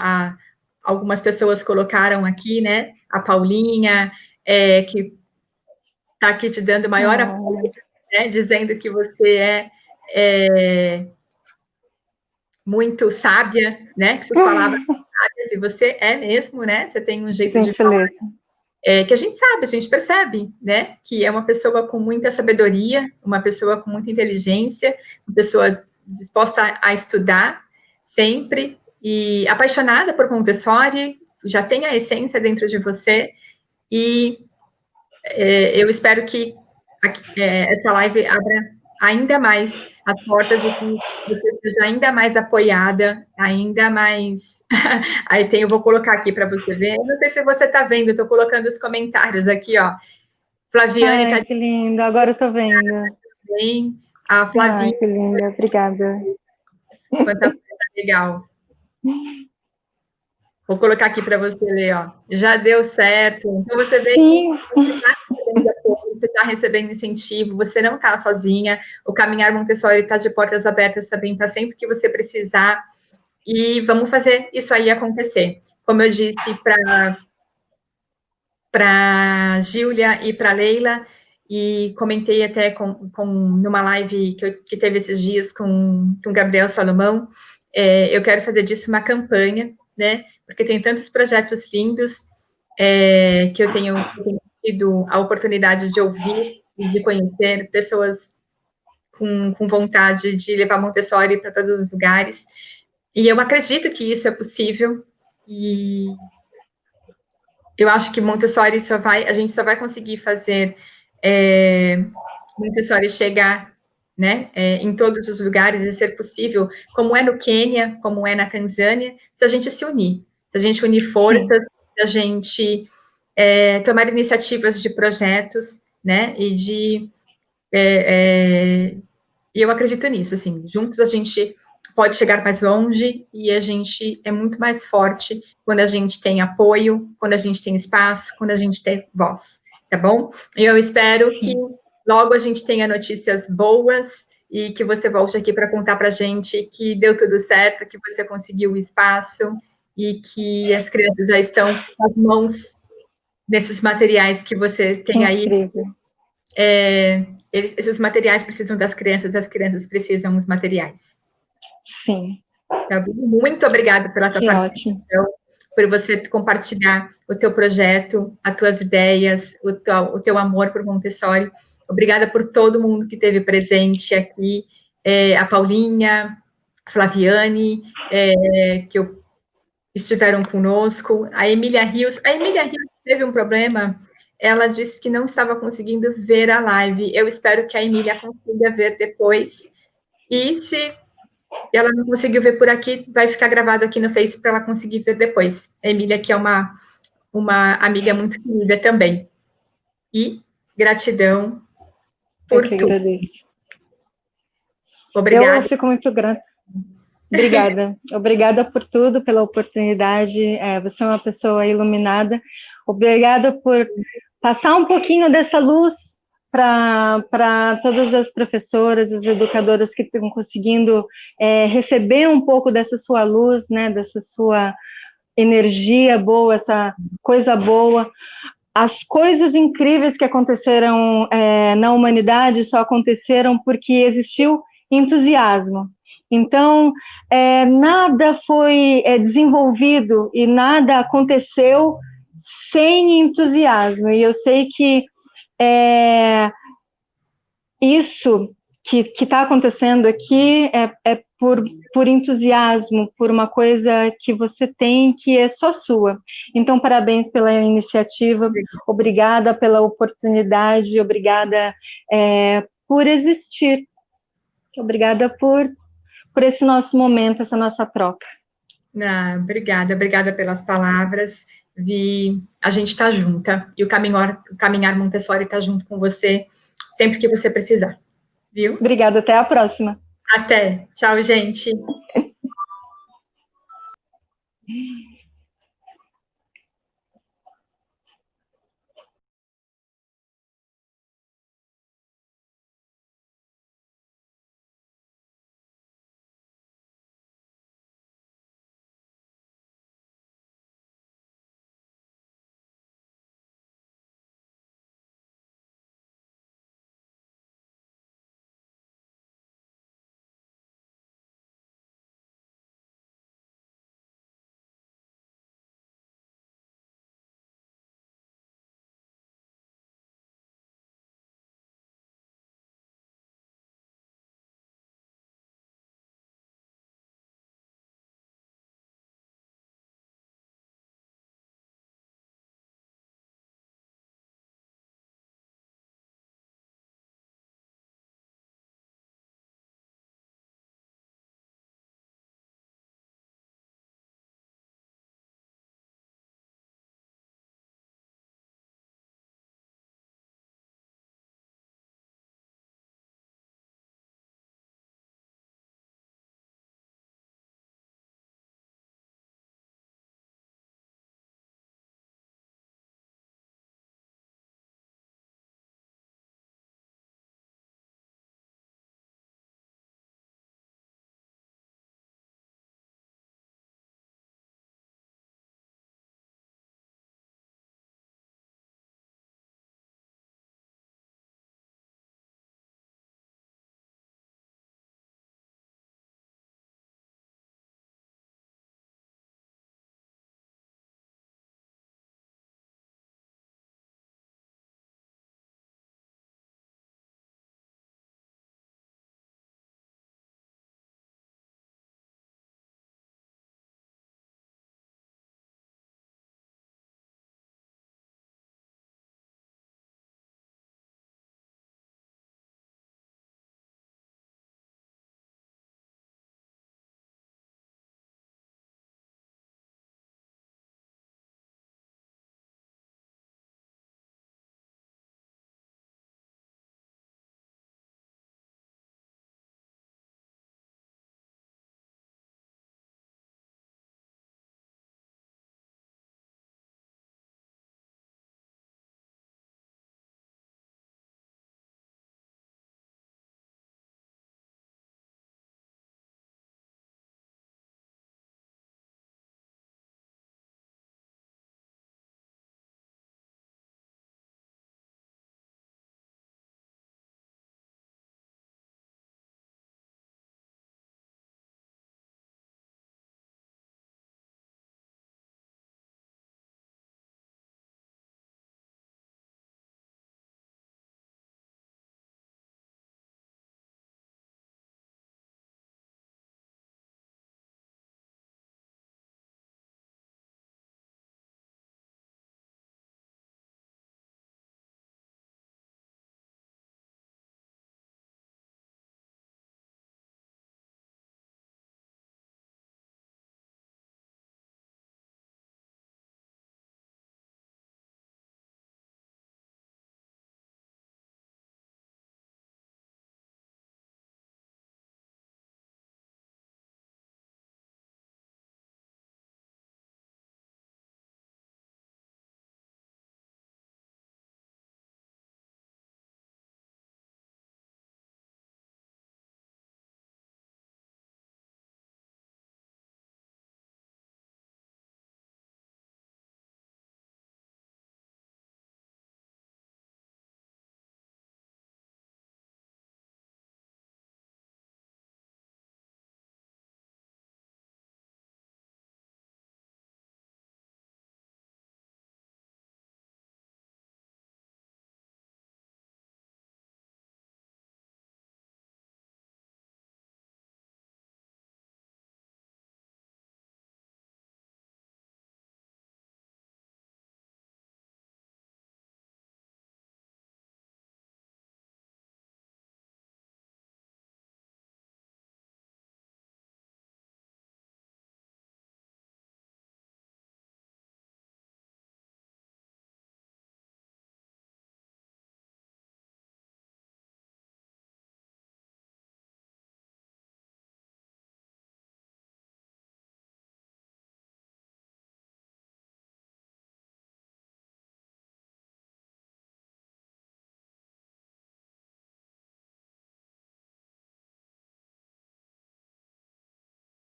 algumas pessoas colocaram aqui, né? A Paulinha, que está aqui te dando maior apoio, né? Dizendo que você é muito sábia, né? Que suas palavras são sábias, e você é mesmo, né? Você tem um jeito de falar que a gente sabe, a gente percebe, né? Que é uma pessoa com muita sabedoria, uma pessoa com muita inteligência, uma pessoa disposta a estudar sempre e apaixonada por Montessori, já tem a essência dentro de você, e eu espero que essa live abra ainda mais as portas e que você seja ainda mais apoiada, ainda mais... Aí eu vou colocar aqui para você ver. Eu não sei se você está vendo, estou colocando os comentários aqui, ó. Flaviane está... que lindo, agora eu estou vendo. Também. A Flavinha... que linda, obrigada. Quanta coisa legal. Vou colocar aqui para você ler, ó. Já deu certo. Então, você vê que você está recebendo incentivo, você não está sozinha. O Caminhar Montessori está de portas abertas também para sempre que você precisar. E vamos fazer isso aí acontecer. Como eu disse para Gíulia e para Leila, e comentei até numa live que teve esses dias com o Gabriel Salomão, eu quero fazer disso uma campanha, né? Porque tem tantos projetos lindos que eu tenho tido a oportunidade de ouvir e de conhecer pessoas com vontade de levar Montessori para todos os lugares. E eu acredito que isso é possível, e eu acho que Montessori a gente só vai conseguir fazer Montessori chegar, né, em todos os lugares e ser possível, como é no Quênia, como é na Tanzânia, se a gente se unir, se a gente unir forças, se a gente tomar iniciativas de projetos, né, e eu acredito nisso, assim, juntos a gente pode chegar mais longe, e a gente é muito mais forte quando a gente tem apoio, quando a gente tem espaço, quando a gente tem voz, tá bom? E eu espero que logo a gente tenha notícias boas e que você volte aqui para contar para a gente que deu tudo certo, que você conseguiu o espaço e que as crianças já estão com as mãos nesses materiais que você tem aí. Incrível. Esses materiais precisam das crianças, as crianças precisam dos materiais. Sim. Tá bom? Muito obrigada pela tua participação, Ótimo. por você compartilhar o teu projeto, as tuas ideias, o teu amor por Montessori. Obrigada por todo mundo que esteve presente aqui, a Paulinha, a Flaviane, que estiveram conosco, a Emília Rios. A Emília Rios teve um problema, ela disse que não estava conseguindo ver a live. Eu espero que a Emília consiga ver depois. E se ela não conseguiu ver por aqui, vai ficar gravado aqui no Face para ela conseguir ver depois. A Emília, que é uma amiga muito querida também. E gratidão por Eu que tudo. agradeço. Obrigada. Eu fico muito grata. Obrigada. Obrigada por tudo, pela oportunidade. Você é uma pessoa iluminada. Obrigada por passar um pouquinho dessa luz para todas as professoras, as educadoras que estão conseguindo receber um pouco dessa sua luz, né, dessa sua energia boa, essa coisa boa. As coisas incríveis que aconteceram na humanidade só aconteceram porque existiu entusiasmo. Então, nada foi desenvolvido e nada aconteceu sem entusiasmo. E eu sei que isso que está acontecendo aqui é por entusiasmo, por uma coisa que você tem que é só sua. Então, parabéns pela iniciativa, obrigada pela oportunidade, obrigada por existir, obrigada por esse nosso momento, essa nossa troca. Obrigada pelas palavras. Vi, a gente está junta, e o Caminhar Montessori está junto com você, sempre que você precisar, viu? Obrigada, até a próxima. Até, tchau, gente.